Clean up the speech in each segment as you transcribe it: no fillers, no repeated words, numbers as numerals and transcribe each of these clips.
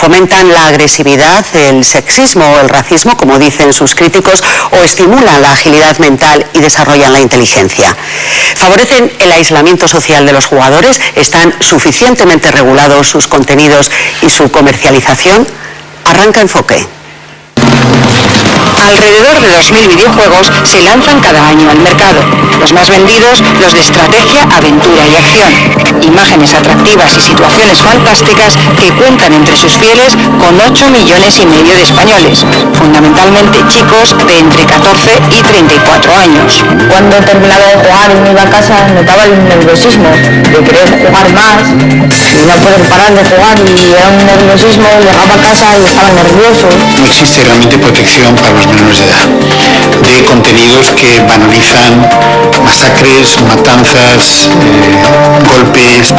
fomentan la agresividad, el sexismo o el racismo, como dicen sus críticos, o estimulan la agilidad mental y desarrollan la inteligencia. ¿Favorecen el aislamiento social de los jugadores? ¿Están suficientemente regulados sus contenidos y su comercialización? Arranca Enfoque. Alrededor de 2.000 videojuegos se lanzan cada año al mercado. Los más vendidos, los de estrategia, aventura y acción. Imágenes atractivas y situaciones fantásticas que cuentan entre sus fieles con 8,5 millones de españoles, fundamentalmente chicos de entre 14 y 34 años. Cuando terminaba de jugar y me iba a casa notaba el nerviosismo de querer jugar más y no poder parar de jugar, y era un nerviosismo, llegaba a casa y estaba nervioso. No existe realmente protección para los menores de edad de contenidos que banalizan masacres, matanzas, golpes.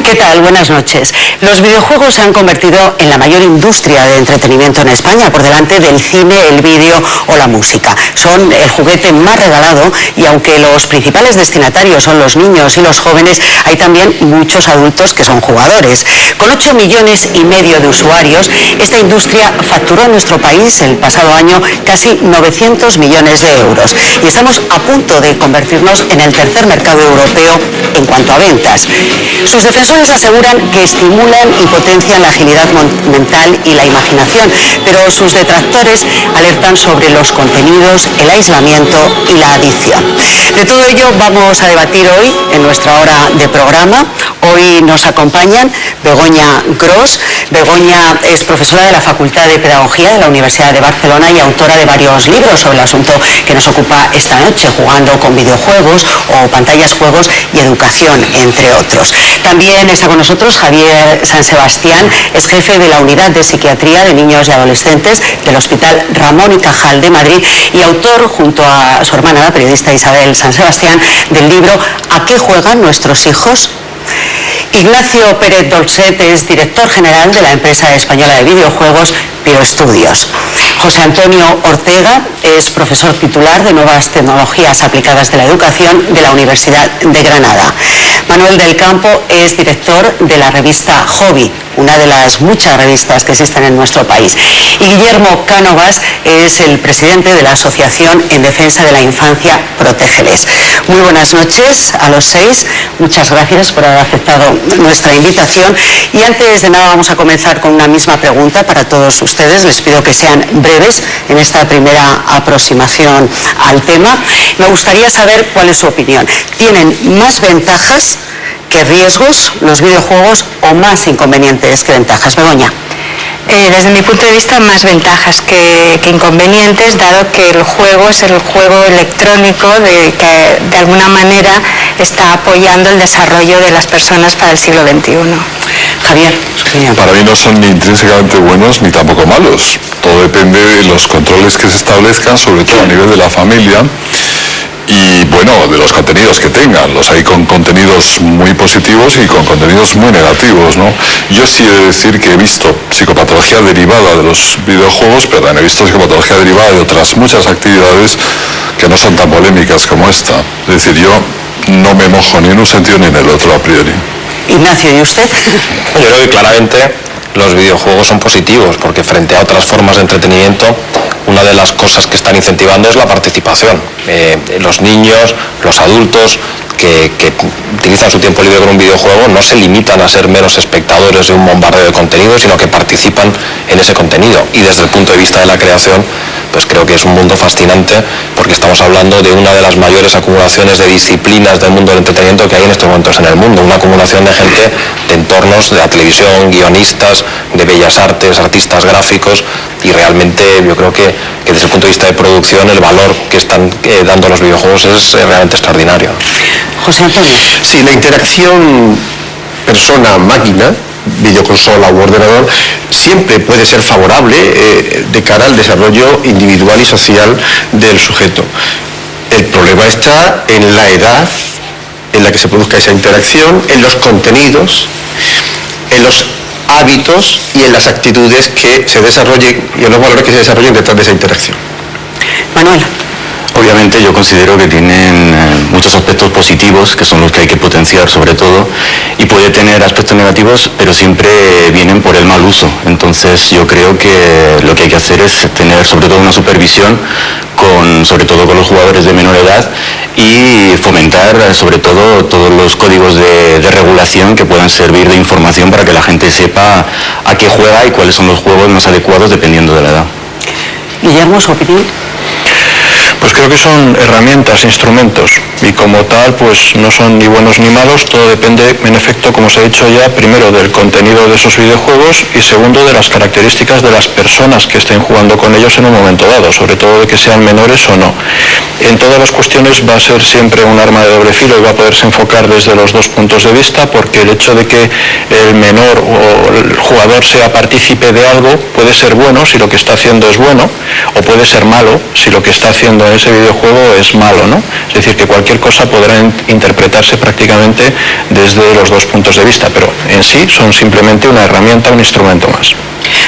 ¿Qué tal? Buenas noches. Los videojuegos se han convertido en la mayor industria de entretenimiento en España, por delante del cine, el vídeo o la música. Son el juguete más regalado y aunque los principales destinatarios son los niños y los jóvenes, hay también muchos adultos que son jugadores. Con 8,5 millones de usuarios, esta industria facturó en nuestro país el pasado año casi 900 millones de euros y estamos a punto de convertirnos en el tercer mercado europeo en cuanto a ventas. Sus defensores aseguran que estimulan y potencian la agilidad mental y la imaginación, pero sus detractores alertan sobre los contenidos, el aislamiento y la adicción. De todo ello vamos a debatir hoy en nuestra hora de programa. Hoy nos acompañan Begoña Gros. Begoña es profesora de la Facultad de Pedagogía de la Universidad de Barcelona y autora de varios libros sobre el asunto que nos ocupa esta noche, jugando con videojuegos o pantallas, juegos y educación, entre otros. También está con nosotros Javier San Sebastián, es jefe de la Unidad de Psiquiatría de Niños y Adolescentes del Hospital Ramón y Cajal de Madrid y autor, junto a su hermana, la periodista Isabel San Sebastián, del libro ¿A qué juegan nuestros hijos? Ignacio Pérez Dolcet es director general de la empresa española de videojuegos Bioestudios. José Antonio Ortega es profesor titular de Nuevas Tecnologías Aplicadas de la Educación de la Universidad de Granada. Manuel del Campo es director de la revista Hobby, una de las muchas revistas que existen en nuestro país. Y Guillermo Cánovas es el presidente de la Asociación en Defensa de la Infancia Protégeles. Muy buenas noches a los 6. Muchas gracias por haber aceptado nuestra invitación. Y antes de nada vamos a comenzar con una misma pregunta para todos ustedes. Les pido que sean breves en esta primera aproximación al tema. Me gustaría saber cuál es su opinión. ¿Tienen más ventajas que riesgos los videojuegos o más inconvenientes que ventajas? Begoña. Desde mi punto de vista, más ventajas que inconvenientes, dado que el juego es el juego electrónico que de alguna manera está apoyando el desarrollo de las personas para el siglo XXI. Javier. Para mí no son ni intrínsecamente buenos ni tampoco malos. Todo depende de los controles que se establezcan, sobre todo a nivel de la familia. Y bueno, de los contenidos que tengan. Los hay con contenidos muy positivos y con contenidos muy negativos, ¿no? Yo sí he de decir que he visto psicopatología derivada de los videojuegos, pero también he visto psicopatología derivada de otras muchas actividades que no son tan polémicas como esta. Es decir, yo no me mojo ni en un sentido ni en el otro a priori. Ignacio, ¿y usted? Yo creo que claramente los videojuegos son positivos, porque frente a otras formas de entretenimiento, una de las cosas que están incentivando es la participación. Los niños, los adultos que utilizan su tiempo libre con un videojuego no se limitan a ser meros espectadores de un bombardeo de contenido, sino que participan en ese contenido. Y desde el punto de vista de la creación, pues creo que es un mundo fascinante, porque estamos hablando de una de las mayores acumulaciones de disciplinas del mundo del entretenimiento que hay en estos momentos en el mundo. Una acumulación de gente de entornos de la televisión, guionistas, de bellas artes, artistas gráficos, y realmente yo creo que desde el punto de vista de producción el valor que están dando los videojuegos es realmente extraordinario. José Antonio. Sí, la interacción persona-máquina, videoconsola u ordenador, siempre puede ser favorable de cara al desarrollo individual y social del sujeto. El problema está en la edad en la que se produzca esa interacción, en los contenidos, en los hábitos y en las actitudes que se desarrollen y en los valores que se desarrollen detrás de esa interacción. Manuel. obviamente yo considero que tienen muchos aspectos positivos, que son los que hay que potenciar sobre todo, y puede tener aspectos negativos, pero siempre vienen por el mal uso. Entonces yo creo que lo que hay que hacer es tener sobre todo una supervisión, sobre todo con los jugadores de menor edad, y fomentar sobre todo todos los códigos de regulación que puedan servir de información para que la gente sepa a qué juega y cuáles son los juegos más adecuados dependiendo de la edad. Guillermo, ¿su opinión? Pues creo que son herramientas, instrumentos, y como tal pues no son ni buenos ni malos, todo depende en efecto, como os he dicho ya, primero del contenido de esos videojuegos y segundo de las características de las personas que estén jugando con ellos en un momento dado, sobre todo de que sean menores o no. En todas las cuestiones va a ser siempre un arma de doble filo y va a poderse enfocar desde los dos puntos de vista, porque el hecho de que el menor o el jugador sea partícipe de algo puede ser bueno si lo que está haciendo es bueno, o puede ser malo si lo que está haciendo en ese videojuego es malo, ¿no? Es decir, que cualquier cosa podrá interpretarse prácticamente desde los dos puntos de vista, pero en sí son simplemente una herramienta, un instrumento más.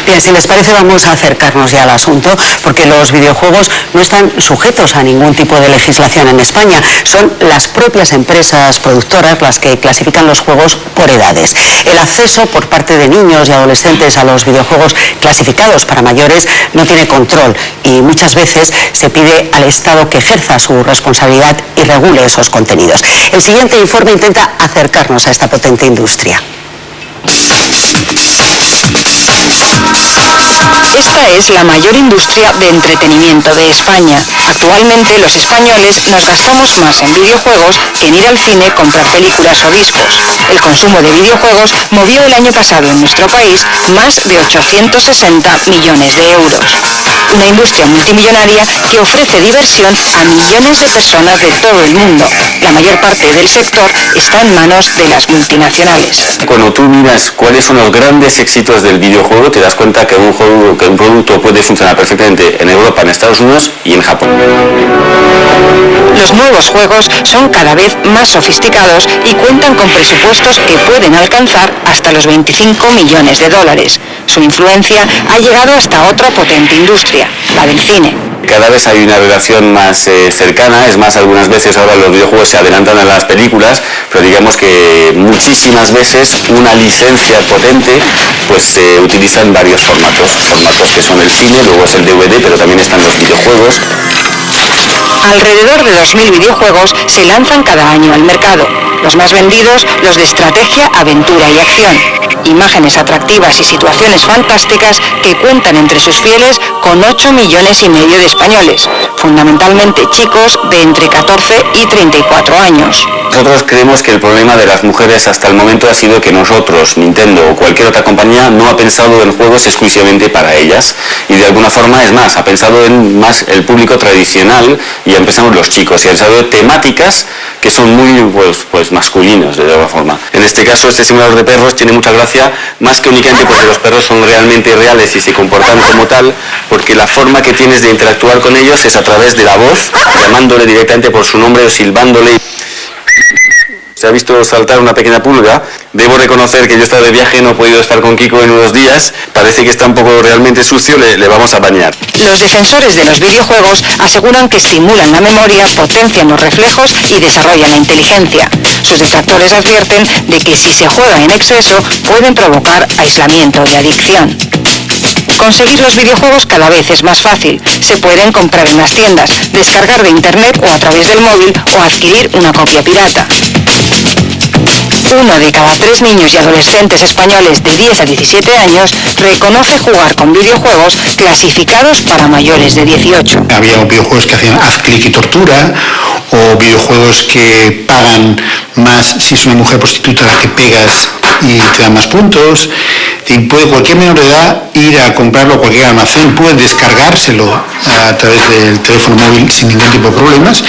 Bien, si les parece vamos a acercarnos ya al asunto, porque los videojuegos no están sujetos a ningún tipo de legislación en España. Son las propias empresas productoras las que clasifican los juegos por edades. El acceso por parte de niños y adolescentes a los videojuegos clasificados para mayores no tiene control y muchas veces se pide al Estado que ejerza su responsabilidad y regule esos contenidos. El siguiente informe intenta acercarnos a esta potente industria. Esta es la mayor industria de entretenimiento de España. Actualmente los españoles nos gastamos más en videojuegos que en ir al cine, comprar películas o discos. El consumo de videojuegos movió el año pasado en nuestro país más de 860 millones de euros. Una industria multimillonaria que ofrece diversión a millones de personas de todo el mundo. La mayor parte del sector está en manos de las multinacionales. Cuando tú miras cuáles son los grandes éxitos del videojuego, te das cuenta que un producto puede funcionar perfectamente en Europa, en Estados Unidos y en Japón. Los nuevos juegos son cada vez más sofisticados y cuentan con presupuestos que pueden alcanzar hasta los 25 millones de dólares. Su influencia ha llegado hasta otra potente industria, la del cine. Cada vez hay una relación más cercana, es más, algunas veces ahora los videojuegos se adelantan a las películas, pero digamos que muchísimas veces una licencia potente pues se utiliza en varios formatos que son el cine, luego es el DVD, pero también están los videojuegos. Alrededor de 2.000 videojuegos se lanzan cada año al mercado. Los más vendidos, los de estrategia, aventura y acción. Imágenes atractivas y situaciones fantásticas que cuentan entre sus fieles con 8,5 millones de españoles, fundamentalmente chicos de entre 14 y 34 años. Nosotros creemos que el problema de las mujeres hasta el momento ha sido que nosotros, Nintendo o cualquier otra compañía, no ha pensado en juegos exclusivamente para ellas. Y de alguna forma, es más, ha pensado en más el público tradicional y han pensado en los chicos y han pensado en temáticas que son muy pues masculinos de alguna forma. En este caso, este simulador de perros tiene mucha gracia, más que únicamente porque los perros son realmente reales y se comportan como tal, porque la forma que tienes de interactuar con ellos es a través de la voz, llamándole directamente por su nombre o silbándole. Se ha visto saltar una pequeña pulga. Debo reconocer que yo he estado de viaje, no he podido estar con Kiko en unos días. Parece que está un poco realmente sucio, le vamos a bañar. Los defensores de los videojuegos aseguran que estimulan la memoria, potencian los reflejos y desarrollan la inteligencia. Sus detractores advierten de que si se juega en exceso pueden provocar aislamiento y adicción. Conseguir los videojuegos cada vez es más fácil. Se pueden comprar en las tiendas, descargar de internet o a través del móvil o adquirir una copia pirata. 1 de cada 3 niños y adolescentes españoles de 10 a 17 años reconoce jugar con videojuegos clasificados para mayores de 18. Había videojuegos que hacían haz clic y tortura, o videojuegos que pagan más si es una mujer prostituta a la que pegas y te dan más puntos. Y puede cualquier menor de edad ir a comprarlo a cualquier almacén, puede descargárselo a través del teléfono móvil sin ningún tipo de problemas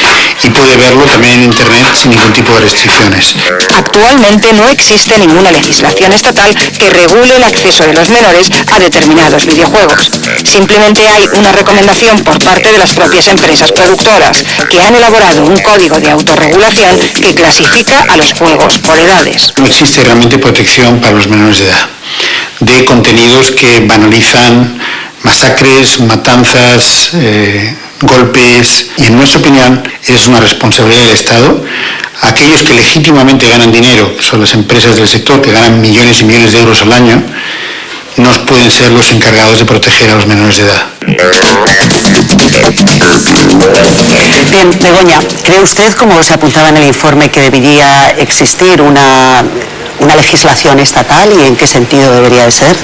y puede verlo también en internet sin ningún tipo de restricciones. Actualmente no existe ninguna legislación estatal que regule el acceso de los menores a determinados videojuegos. Simplemente hay una recomendación por parte de las propias empresas productoras, que han elaborado un código de autorregulación que clasifica a los juegos por edades. No existe realmente protección para los menores de edad de contenidos que banalizan masacres, matanzas, golpes, y en nuestra opinión es una responsabilidad del Estado. Aquellos que legítimamente ganan dinero, que son las empresas del sector que ganan millones y millones de euros al año, no pueden ser los encargados de proteger a los menores de edad. Bien, Begoña, ¿cree usted, como se apuntaba en el informe, que debería existir una legislación estatal y en qué sentido debería de ser?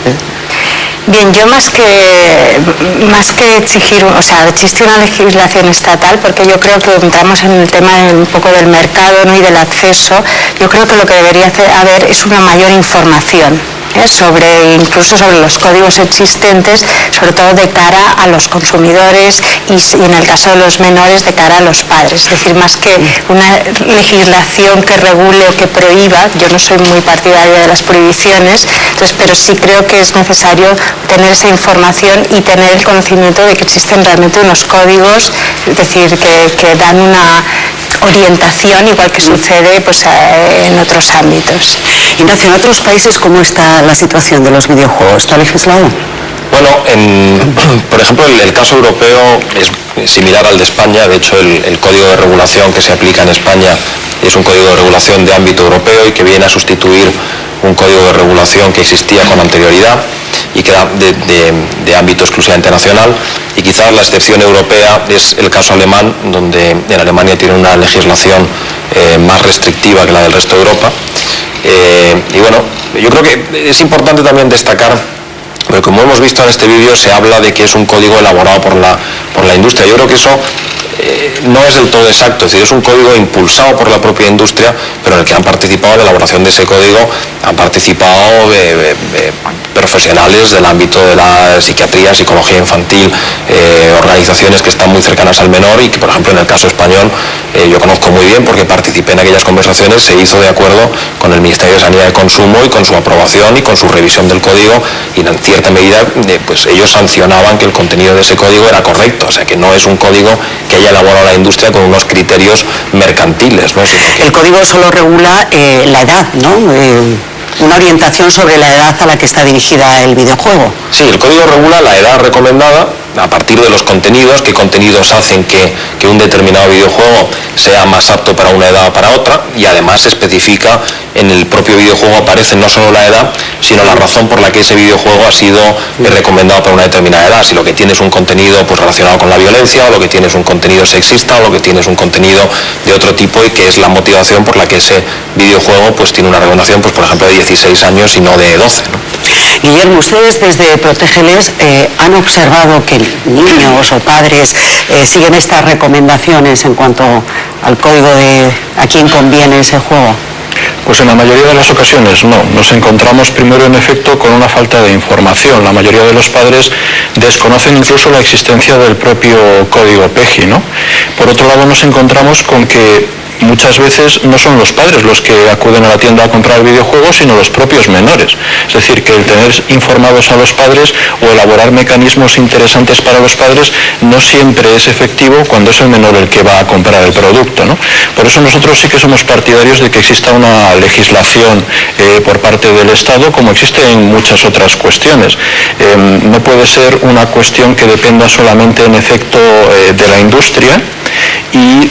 Bien, yo más que exigir, o sea, existe una legislación estatal, porque yo creo que entramos en el tema un poco del mercado, ¿no?, y del acceso. Yo creo que lo que debería haber es una mayor información, incluso sobre los códigos existentes, sobre todo de cara a los consumidores y en el caso de los menores de cara a los padres. Es decir, más que una legislación que regule o que prohíba, yo no soy muy partidaria de las prohibiciones, pero sí creo que es necesario tener esa información y tener el conocimiento de que existen realmente unos códigos, es decir, que dan una orientación, igual que sucede en otros ámbitos. Ignacio, ¿en otros países cómo está la situación de los videojuegos? ¿Está legislado? Bueno, por ejemplo, el caso europeo es similar al de España. De hecho, el código de regulación que se aplica en España es un código de regulación de ámbito europeo y que viene a sustituir un código de regulación que existía con anterioridad y que era de ámbito exclusivamente nacional, y quizás la excepción europea es el caso alemán, donde en Alemania tiene una legislación más restrictiva que la del resto de Europa. Y bueno, yo creo que es importante también destacar, pero como hemos visto en este vídeo, se habla de que es un código elaborado por la industria. Yo creo que eso no es del todo exacto, es decir, es un código impulsado por la propia industria, pero en el que han participado en la elaboración de ese código, han participado profesionales del ámbito de la psiquiatría, psicología infantil, organizaciones que están muy cercanas al menor y que, por ejemplo, en el caso español yo conozco muy bien porque participé en aquellas conversaciones. Se hizo de acuerdo con el Ministerio de Sanidad y Consumo y con su aprobación y con su revisión del código, y en cierta medida pues ellos sancionaban que el contenido de ese código era correcto, o sea que no es un código que haya elaborado la industria con unos criterios mercantiles, ¿no? El código solo regula la edad, ¿no? Una orientación sobre la edad a la que está dirigida el videojuego. Sí, el código regula la edad recomendada a partir de los contenidos, qué contenidos hacen que un determinado videojuego sea más apto para una edad o para otra, y además se especifica en el propio videojuego, aparece no solo la edad, sino la razón por la que ese videojuego ha sido recomendado para una determinada edad. Si lo que tiene es un contenido relacionado con la violencia, o lo que tiene es un contenido sexista, o lo que tiene es un contenido de otro tipo, y que es la motivación por la que ese videojuego tiene una recomendación, por ejemplo, de 16 años y no de 12, ¿no? Guillermo, ustedes desde Protégeles han observado que niños o padres siguen estas recomendaciones en cuanto al código de a quién conviene ese juego. Pues en la mayoría de las ocasiones no. Nos encontramos primero en efecto con una falta de información. La mayoría de los padres desconocen incluso la existencia del propio código PEGI, ¿no? Por otro lado, nos encontramos con que muchas veces no son los padres los que acuden a la tienda a comprar videojuegos, sino los propios menores. Es decir, que el tener informados a los padres o elaborar mecanismos interesantes para los padres no siempre es efectivo cuando es el menor el que va a comprar el producto, ¿no? Por eso nosotros sí que somos partidarios de que exista una legislación por parte del Estado, como existe en muchas otras cuestiones. No puede ser una cuestión que dependa solamente en efecto de la industria, y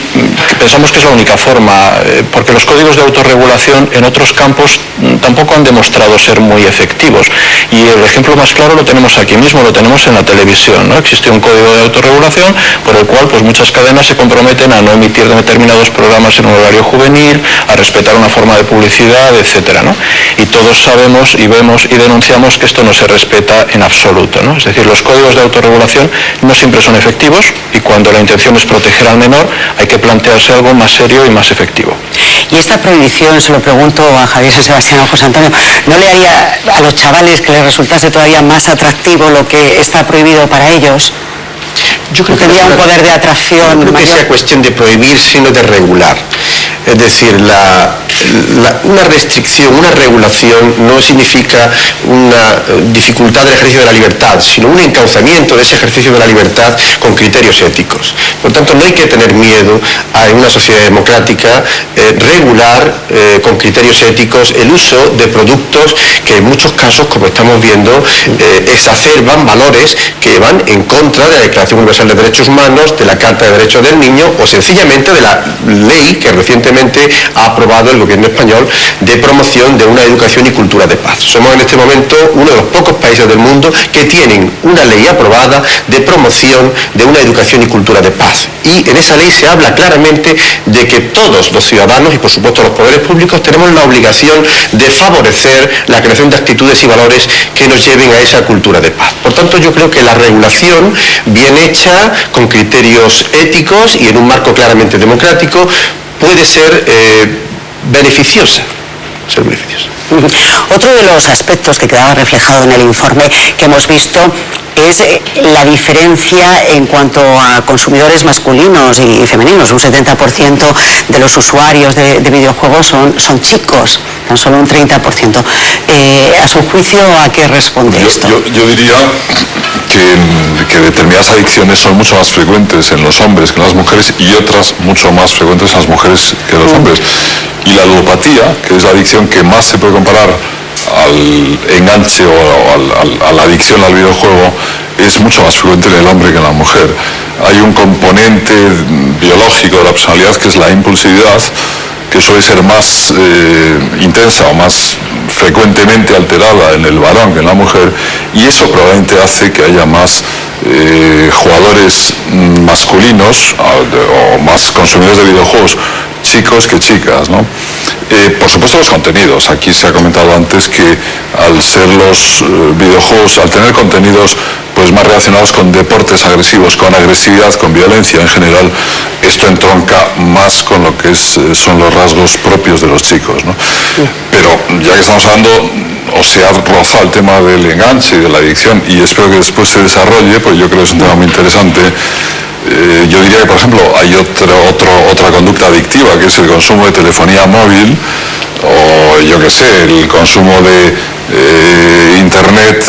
pensamos que es la única forma, porque los códigos de autorregulación en otros campos tampoco han demostrado ser muy efectivos, y el ejemplo más claro lo tenemos aquí mismo, lo tenemos en la televisión, ¿no? Existe un código de autorregulación por el cual muchas cadenas se comprometen a no emitir determinados programas en un horario juvenil, a respetar una forma de publicidad, etcétera, ¿no? Y todos sabemos y vemos y denunciamos que esto no se respeta en absoluto, ¿no? Es decir, los códigos de autorregulación no siempre son efectivos, y cuando la intención es proteger al menor hay que plantearse algo más serio y más efectivo. Y esta prohibición, se lo pregunto a Javier San Sebastián o a José Antonio, ¿no le haría a los chavales que les resultase todavía más atractivo lo que está prohibido para ellos? Yo creo que tendría un poder de atracción. No creo que sea cuestión de prohibir, sino de regular. Es decir, una restricción, una regulación no significa una dificultad del ejercicio de la libertad, sino un encauzamiento de ese ejercicio de la libertad con criterios éticos. Por tanto, no hay que tener miedo a, en una sociedad democrática, regular con criterios éticos el uso de productos que en muchos casos, como estamos viendo, exacerban valores que van en contra de la Declaración Universal de Derechos Humanos, de la Carta de Derechos del Niño o sencillamente de la ley que recientemente ha aprobado el gobierno español de promoción de una educación y cultura de paz. Somos en este momento uno de los pocos países del mundo que tienen una ley aprobada de promoción de una educación y cultura de paz. Y en esa ley se habla claramente de que todos los ciudadanos y por supuesto los poderes públicos tenemos la obligación de favorecer la creación de actitudes y valores que nos lleven a esa cultura de paz. Por tanto, yo creo que la regulación bien hecha, con criterios éticos y en un marco claramente democrático, puede ser beneficiosa. Otro de los aspectos que quedaba reflejado en el informe que hemos visto es la diferencia en cuanto a consumidores masculinos y femeninos. Un 70% de los usuarios de videojuegos son chicos, tan solo un 30%. A su juicio, ¿a qué responde esto? Yo diría que determinadas adicciones son mucho más frecuentes en los hombres que en las mujeres y otras mucho más frecuentes en las mujeres que en los hombres. Y la ludopatía, que es la adicción que más se puede comparar al enganche o a la adicción al videojuego, es mucho más frecuente en el hombre que en la mujer. Hay un componente biológico de la personalidad que es la impulsividad, que suele ser más intensa o más frecuentemente alterada en el varón que en la mujer, y eso probablemente hace que haya más jugadores masculinos o más consumidores de videojuegos chicos que chicas, ¿no? Por supuesto los contenidos. Aquí se ha comentado antes que al ser los videojuegos, al tener contenidos pues más relacionados con deportes agresivos, con agresividad, con violencia en general, esto entronca más con lo que son los rasgos propios de los chicos, ¿no? Pero ya que estamos hablando, o se ha rozado el tema del enganche y de la adicción, y espero que después se desarrolle, pues yo creo que es un tema muy interesante. Yo diría que, por ejemplo, hay otra conducta adictiva, que es el consumo de telefonía móvil, o yo qué sé, el consumo de internet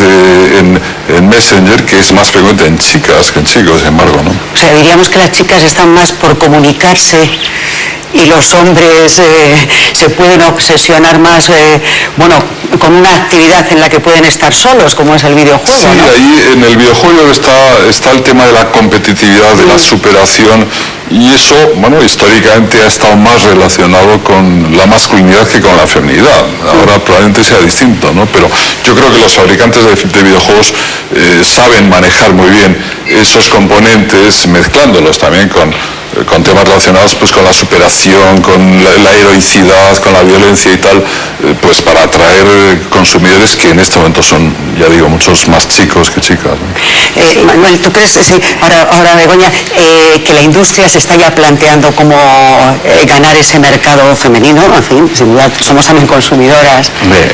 en Messenger, que es más frecuente en chicas que en chicos, sin embargo, ¿no? O sea, diríamos que las chicas están más por comunicarse y los hombres se pueden obsesionar más, con una actividad en la que pueden estar solos, como es el videojuego, sí, ¿no? Ahí en el videojuego está el tema de la competitividad, de la superación, y eso, históricamente ha estado más relacionado con la masculinidad que con la feminidad. Ahora probablemente sea distinto, ¿no? Pero yo creo que los fabricantes de videojuegos saben manejar muy bien esos componentes, mezclándolos también con temas relacionados pues con la superación, con la heroicidad, con la violencia y tal, pues para atraer consumidores que en este momento son, ya digo, muchos más chicos que chicas, ¿no? Manuel, ¿tú crees, sí, ahora Begoña, que la industria se está ya planteando cómo ganar ese mercado femenino? En fin, sin duda somos también consumidoras. Hombre,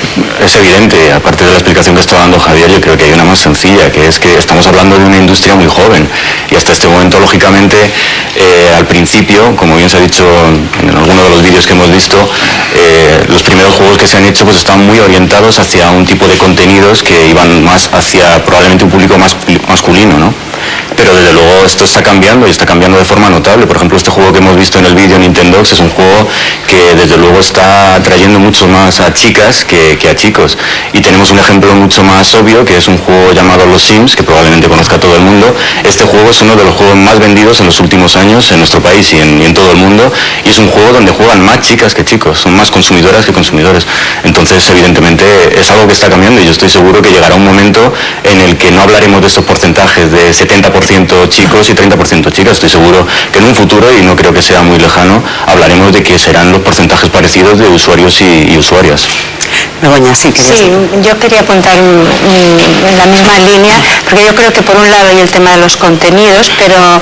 es evidente, aparte de la explicación que está dando Javier, yo creo que hay una más sencilla, que es que estamos hablando de una industria muy joven y hasta este momento, lógicamente, al principio, como bien se ha dicho en alguno de los vídeos que hemos visto, los primeros juegos que se han hecho pues estaban muy orientados hacia un tipo de contenidos que iban más hacia probablemente un público más masculino, ¿no? Pero desde luego esto está cambiando y está cambiando de forma notable. Por ejemplo, este juego que hemos visto en el vídeo, Nintendox, es un juego que desde luego está atrayendo mucho más a chicas que a chicos. Y tenemos un ejemplo mucho más obvio, que es un juego llamado Los Sims, que probablemente conozca todo el mundo. Este juego es uno de los juegos más vendidos en los últimos años en nuestro país y en todo el mundo. Y es un juego donde juegan más chicas que chicos, son más consumidoras que consumidores. Entonces, evidentemente, es algo que está cambiando y yo estoy seguro que llegará un momento en el que no hablaremos de esos porcentajes de 70% chicos y 30% chicas. Estoy seguro que en un futuro, y no creo que sea muy lejano, hablaremos de que serán los porcentajes parecidos de usuarios y usuarias. Begoña, sí. Sí, yo quería apuntar en la misma línea, porque yo creo que por un lado hay el tema de los contenidos, pero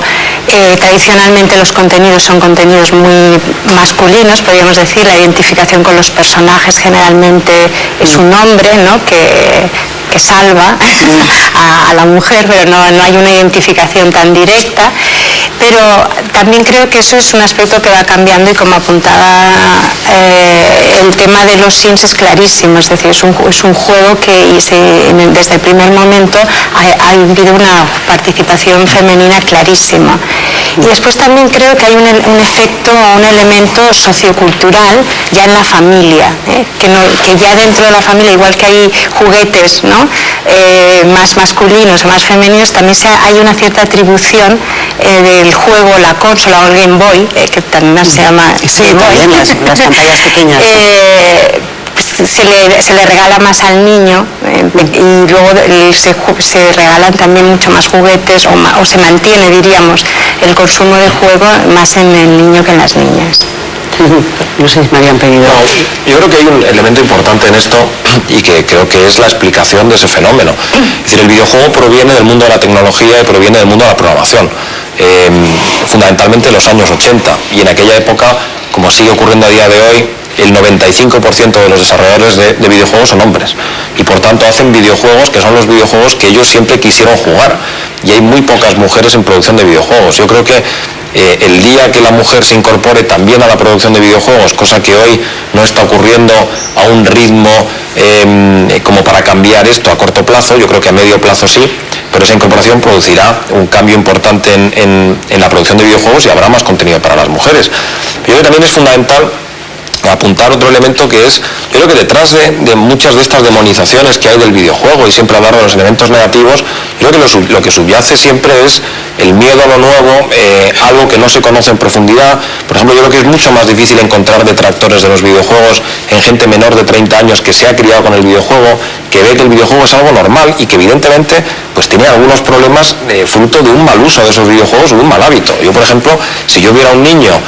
tradicionalmente los contenidos son contenidos muy masculinos, podríamos decir. La identificación con los personajes generalmente es un hombre, ¿no?, que salva a la mujer, pero no hay una identificación tan directa. pero también creo que eso es un aspecto que va cambiando y como apuntaba el tema de los Sims es clarísimo, es decir, es un juego que desde el primer momento ha habido una participación femenina clarísima. Y después también creo que hay un efecto, un elemento sociocultural ya en la familia, que ya dentro de la familia, igual que hay juguetes, ¿no? Más masculinos o más femeninos, también hay una cierta atribución del juego, la consola o el Game Boy, que también se llama Game Boy. También las pantallas pequeñas. Se le regala más al niño y luego se regalan también mucho más juguetes o se mantiene, diríamos, el consumo de juego más en el niño que en las niñas. No sé si me habían pedido. No, yo creo que hay un elemento importante en esto y que creo que es la explicación de ese fenómeno. Es decir, el videojuego proviene del mundo de la tecnología y proviene del mundo de la programación, fundamentalmente en los años 80, y en aquella época, como sigue ocurriendo a día de hoy, el 95% de los desarrolladores de videojuegos son hombres y por tanto hacen videojuegos que son los videojuegos que ellos siempre quisieron jugar, y hay muy pocas mujeres en producción de videojuegos. Yo creo que el día que la mujer se incorpore también a la producción de videojuegos, cosa que hoy no está ocurriendo a un ritmo como para cambiar esto a corto plazo, yo creo que a medio plazo sí, pero esa incorporación producirá un cambio importante en la producción de videojuegos y habrá más contenido para las mujeres. Yo creo que también es fundamental apuntar otro elemento, que es, yo creo que detrás de muchas de estas demonizaciones que hay del videojuego y siempre hablar de los elementos negativos, yo creo que lo que subyace siempre es el miedo a lo nuevo, algo que no se conoce en profundidad. Por ejemplo, yo creo que es mucho más difícil encontrar detractores de los videojuegos en gente menor de 30 años que se ha criado con el videojuego, que ve que el videojuego es algo normal y que evidentemente pues tiene algunos problemas fruto de un mal uso de esos videojuegos o de un mal hábito. Yo, por ejemplo, si yo viera un niño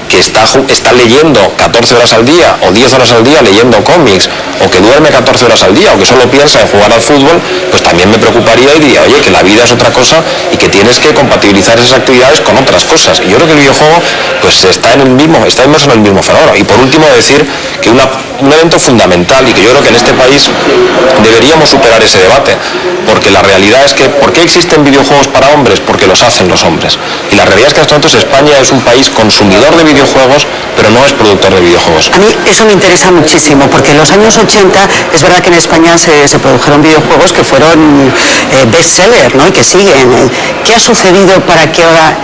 que está leyendo 14 horas al día o 10 horas al día leyendo cómics, o que duerme 14 horas al día o que solo piensa en jugar al fútbol, pues también me preocuparía y diría, oye, que la vida es otra cosa y que tienes que compatibilizar esas actividades con otras cosas. Y yo creo que el videojuego pues está inmerso en el mismo fenómeno. Y por último decir que un elemento fundamental, y que yo creo que en este país deberíamos superar ese debate, porque la realidad es que ¿por qué existen videojuegos para hombres? Porque los hacen los hombres. Y la realidad es que hasta entonces España es un país consumidor de videojuegos, pero no es productor de videojuegos. A mí eso me interesa muchísimo, porque en los años 80 es verdad que en España se produjeron videojuegos que fueron bestseller, ¿no? Y que siguen. ¿Qué ha sucedido para que ahora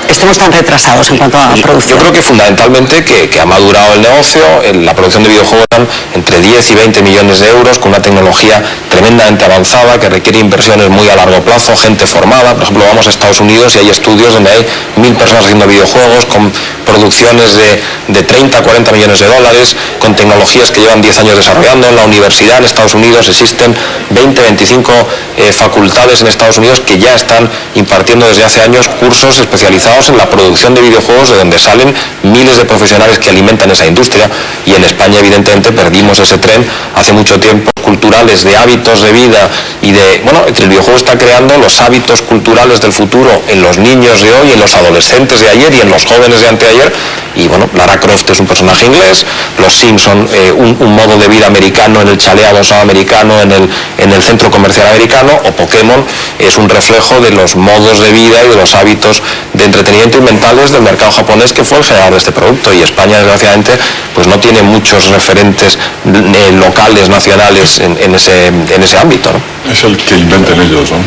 estemos tan retrasados en cuanto a producción? Yo creo que fundamentalmente que ha madurado el negocio. La producción de videojuegos están entre 10 y 20 millones de euros, con una tecnología tremendamente avanzada que requiere inversiones muy a largo plazo, gente formada. Por ejemplo, vamos a Estados Unidos y hay estudios donde hay 1000 personas haciendo videojuegos con producciones de 30 a 40 millones de dólares, con tecnologías que llevan 10 años desarrollando. En la universidad en Estados Unidos existen 20-25 facultades en Estados Unidos que ya están impartiendo desde hace años cursos especializados en la producción de videojuegos, de donde salen miles de profesionales que alimentan esa industria. Y en España evidentemente perdimos ese tren hace mucho tiempo, culturales, de hábitos de vida y el videojuego está creando los hábitos culturales del futuro en los niños de hoy, en los adolescentes de ayer y en los jóvenes de anteayer. Y Lara Croft es un personaje inglés, los Sims son un modo de vida americano en el chalet adosado americano, en el centro comercial americano, o Pokémon es un reflejo de los modos de vida y de los hábitos de entretenimiento y mentales del mercado japonés, que fue el generador de este producto. Y España, desgraciadamente, pues no tiene muchos referentes locales, nacionales en ese ámbito, ¿no? Es el que inventen ellos, ¿no?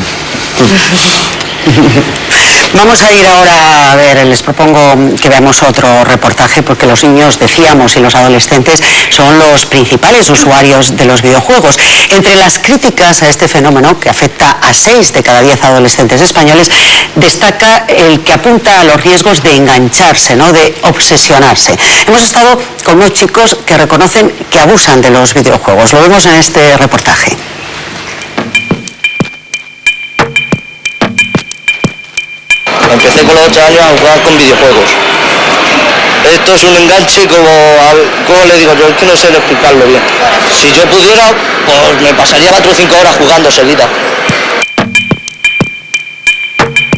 Vamos a ir ahora a ver, les propongo que veamos otro reportaje, porque los niños, decíamos, y los adolescentes son los principales usuarios de los videojuegos. Entre las críticas a este fenómeno, que afecta a 6 de cada 10 adolescentes españoles, destaca el que apunta a los riesgos de engancharse, ¿no? De obsesionarse. Hemos estado con unos chicos que reconocen que abusan de los videojuegos. Lo vemos en este reportaje. Empecé con los 8 años a jugar con videojuegos. Esto es un enganche como le digo yo, es que no sé explicarlo bien. Si yo pudiera, pues me pasaría 4 o 5 horas jugando seguidas.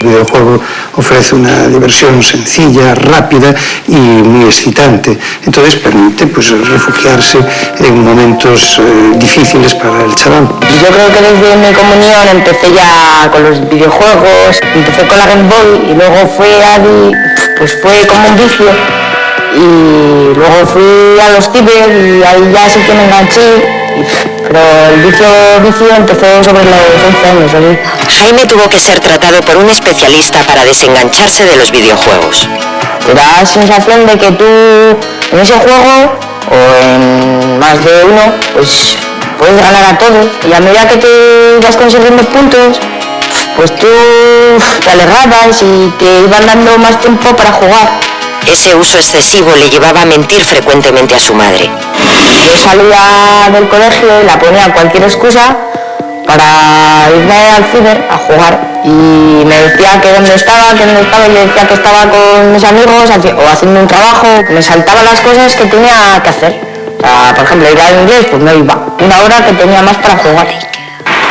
El videojuego ofrece una diversión sencilla, rápida y muy excitante. Entonces permite refugiarse en momentos difíciles para el chaval. Yo creo que desde mi comunión empecé ya con los videojuegos, empecé con la Game Boy y luego fue como un vicio. Y luego fui a los ciber y ahí ya sí que me enganché. Pero el vicio empezó sobre los 11 años. ¿Sabes? Jaime tuvo que ser tratado por un especialista para desengancharse de los videojuegos. Te da la sensación de que tú en ese juego o en más de uno pues puedes ganar a todos y a medida que te vas consiguiendo puntos pues tú te alegrabas y te iban dando más tiempo para jugar. Ese uso excesivo le llevaba a mentir frecuentemente a su madre. Yo salía del colegio y la ponía cualquier excusa para irme al ciber a jugar y me decía que dónde estaba, y yo decía que estaba con mis amigos o haciendo un trabajo, me saltaba las cosas que tenía que hacer. O sea, por ejemplo, ir al inglés, pues no iba. Una hora que tenía más para jugar.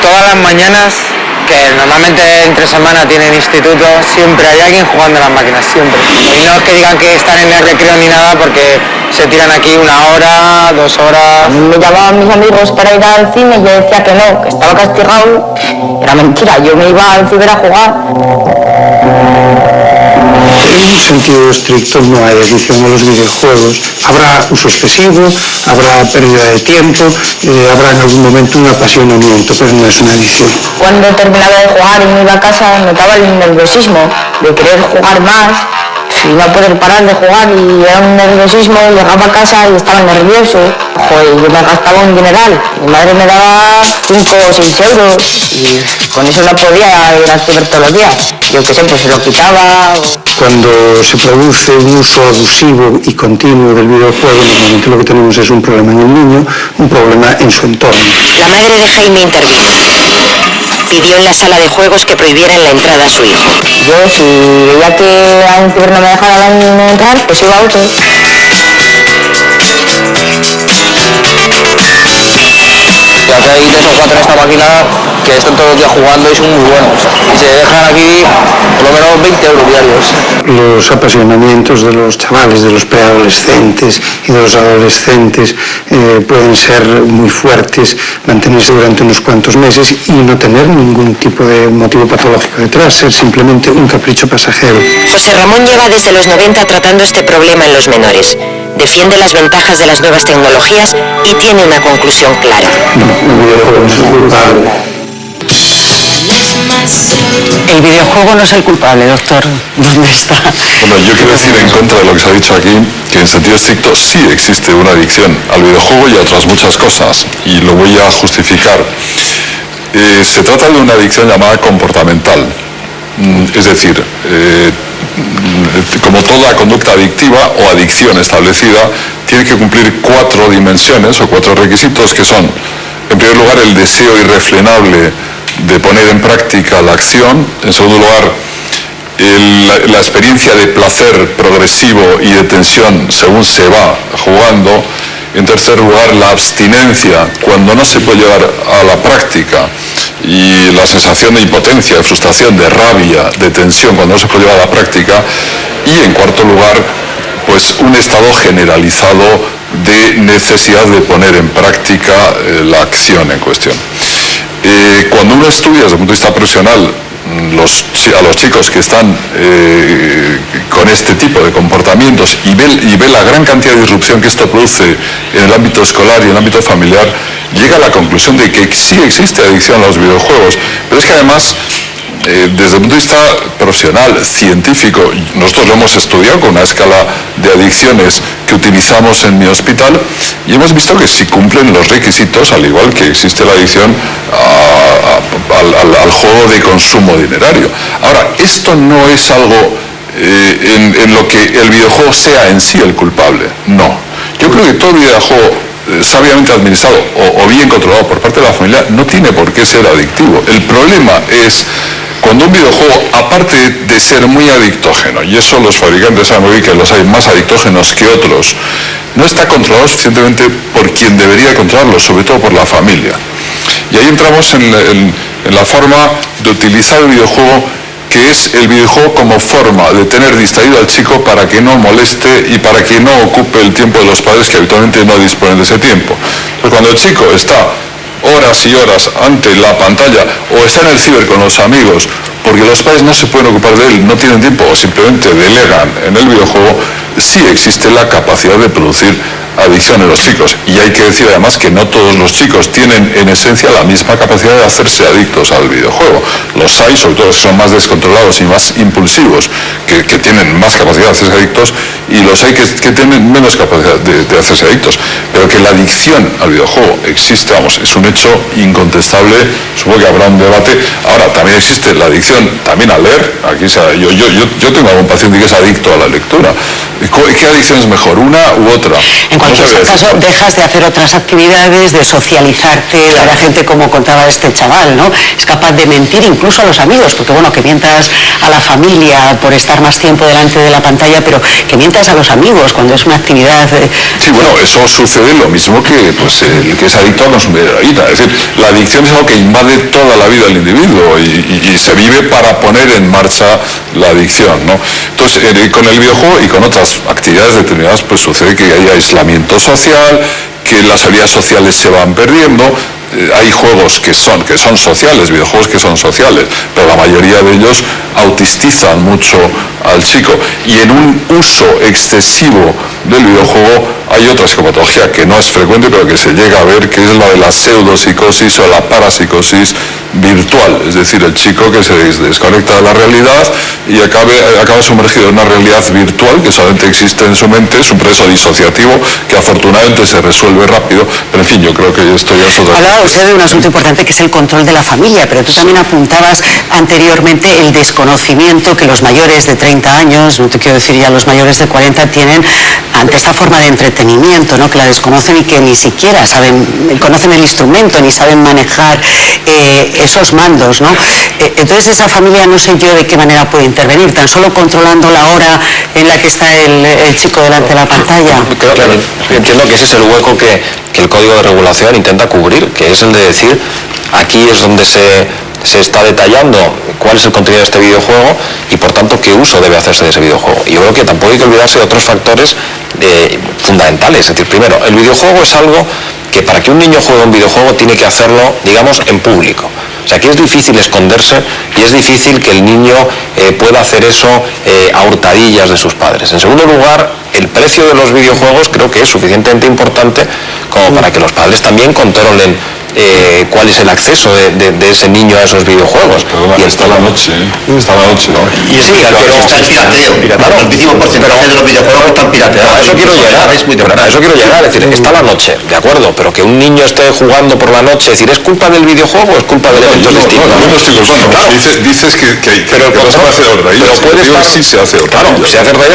Todas las mañanas, que normalmente entre semana tienen instituto, siempre hay alguien jugando a las máquinas, siempre. Y no es que digan que están en el recreo ni nada, porque se tiran aquí 1 hora, 2 horas. Me llamaban mis amigos para ir al cine y yo decía que no, que estaba castigado. Era mentira, yo me iba al ciber a jugar. En un sentido estricto no hay adicción a los videojuegos. Habrá uso excesivo, habrá pérdida de tiempo, habrá en algún momento un apasionamiento, pero no es una adicción. Cuando terminaba de jugar y me iba a casa notaba el nerviosismo de querer jugar más y no poder parar de jugar y era un nerviosismo, llegaba a casa y estaba nervioso. Joder, yo me gastaba un dineral, mi madre me daba 5 o 6 euros y con eso no podía ir al ciber todos los días. Yo qué sé, pues se lo quitaba. Cuando se produce un uso abusivo y continuo del videojuego, normalmente lo que tenemos es un problema en el niño, un problema en su entorno. La madre de Jaime intervino. Pidió en la sala de juegos que prohibieran la entrada a su hijo. Yo, si veía que a un ciber no me dejaban entrar, pues iba a otro. Ya que hay 3 o 4 en esta máquina que están todos los días jugando y son muy buenos. Y se dejan aquí por lo menos 20 euros diarios. Los apasionamientos de los chavales, de los preadolescentes y de los adolescentes pueden ser muy fuertes, mantenerse durante unos cuantos meses y no tener ningún tipo de motivo patológico detrás, ser simplemente un capricho pasajero. José Ramón lleva desde los 90 tratando este problema en los menores. Defiende las ventajas de las nuevas tecnologías y tiene una conclusión clara. El videojuego no es el culpable, doctor. ¿Dónde está? Bueno, yo quiero decir en contra de lo que se ha dicho aquí, que en sentido estricto sí existe una adicción al videojuego y a otras muchas cosas, y lo voy a justificar. Se trata de una adicción llamada comportamental, es decir, como toda conducta adictiva o adicción establecida, tiene que cumplir 4 dimensiones o 4 requisitos que son, en primer lugar, el deseo irrefrenable de poner en práctica la acción. En segundo lugar, la experiencia de placer progresivo y de tensión según se va jugando. En tercer lugar, la abstinencia cuando no se puede llevar a la práctica y la sensación de impotencia, de frustración, de rabia, de tensión cuando no se puede llevar a la práctica. Y en cuarto lugar, pues un estado generalizado de necesidad de poner en práctica la acción en cuestión. Cuando uno estudia desde el punto de vista profesional a los chicos que están con este tipo de comportamientos y ve la gran cantidad de disrupción que esto produce en el ámbito escolar y en el ámbito familiar, llega a la conclusión de que sí existe adicción a los videojuegos, pero es que además desde el punto de vista profesional, científico, nosotros lo hemos estudiado con una escala de adicciones que utilizamos en mi hospital y hemos visto que sí cumplen los requisitos, al igual que existe la adicción al juego de consumo dinerario. Ahora, esto no es algo en lo que el videojuego sea en sí el culpable, no. Yo creo que todo videojuego sabiamente administrado o bien controlado por parte de la familia no tiene por qué ser adictivo. El problema es cuando un videojuego, aparte de ser muy adictógeno, y eso los fabricantes saben muy bien que los hay más adictógenos que otros, no está controlado suficientemente por quien debería controlarlo, sobre todo por la familia. Y ahí entramos en la forma de utilizar el videojuego que es el videojuego como forma de tener distraído al chico para que no moleste y para que no ocupe el tiempo de los padres, que habitualmente no disponen de ese tiempo. Entonces, cuando el chico está horas y horas ante la pantalla o está en el ciber con los amigos, porque los padres no se pueden ocupar de él, no tienen tiempo o simplemente delegan en el videojuego, sí existe la capacidad de producir adicción en los chicos. Y hay que decir además que no todos los chicos tienen en esencia la misma capacidad de hacerse adictos al videojuego. Los hay, sobre todo los que son más descontrolados y más impulsivos, que tienen más capacidad de hacerse adictos, y los hay que tienen menos capacidad de hacerse adictos. Pero que la adicción al videojuego existe, vamos, es un hecho incontestable. Supongo que habrá un debate. Ahora, también existe la adicción también a leer. Aquí yo tengo algún paciente que es adicto a la lectura. ¿Qué adicción es mejor, una u otra? En cualquier caso, dejas de hacer otras actividades, de socializarte, de ver a gente, como contaba este chaval, ¿no? Es capaz de mentir incluso a los amigos, porque bueno, que mientas a la familia por estar más tiempo delante de la pantalla, pero que mientas a los amigos cuando es una actividad... Sí, bueno, eso sucede lo mismo que pues, el que es adicto a consumir heroína. Es decir, la adicción es algo que invade toda la vida del individuo y se vive para poner en marcha la adicción, ¿no? Entonces, con el videojuego y con otras actividades determinadas, pues sucede que hay aislamiento social, que las habilidades sociales se van perdiendo. Hay juegos que son sociales, videojuegos que son sociales, pero la mayoría de ellos autistizan mucho al chico, y en un uso excesivo del videojuego hay otra psicopatología que no es frecuente pero que se llega a ver, que es la de la pseudopsicosis o la parapsicosis virtual, es decir, el chico que se desconecta de la realidad y acaba sumergido en una realidad virtual que solamente existe en su mente. Es un proceso disociativo que afortunadamente se resuelve rápido, pero en fin, yo creo que esto ya es otra... Hablaba usted de un asunto importante que es el control de la familia, pero tú también apuntabas anteriormente el desconocimiento que los mayores de 30 años, no te quiero decir ya los mayores de 40, tienen ante esta forma de entretenimiento, ¿no? Que la desconocen y que ni siquiera conocen el instrumento, ni saben manejar esos mandos, ¿no? Entonces esa familia, no sé yo de qué manera puede intervenir, tan solo controlando la hora en la que está el chico delante de la pantalla. Claro, entiendo que ese es el hueco que el Código de Regulación intenta cubrir, que es el de decir, aquí es donde se está detallando cuál es el contenido de este videojuego y por tanto qué uso debe hacerse de ese videojuego. Y yo creo que tampoco hay que olvidarse de otros factores fundamentales. Es decir, primero, el videojuego es algo que para que un niño juegue un videojuego tiene que hacerlo, digamos, en público. O sea, que es difícil esconderse y es difícil que el niño pueda hacer eso a hurtadillas de sus padres. En segundo lugar, el precio de los videojuegos creo que es suficientemente importante como para que los padres también controlen cuál es el acceso de ese niño a esos videojuegos. Y está la noche, ¿no? Y sí, pero está el pirateo. Claro, el altísimo porcentaje de los videojuegos están pirateados. A eso quiero llegar, es decir, está la noche, de acuerdo, pero que un niño esté jugando por la noche, es decir, ¿es culpa del videojuego o es culpa del evento distinto? No estoy culpando. Claro. Dices que no se puede hacer otra. Sí se hace otra. Claro, se hace otra.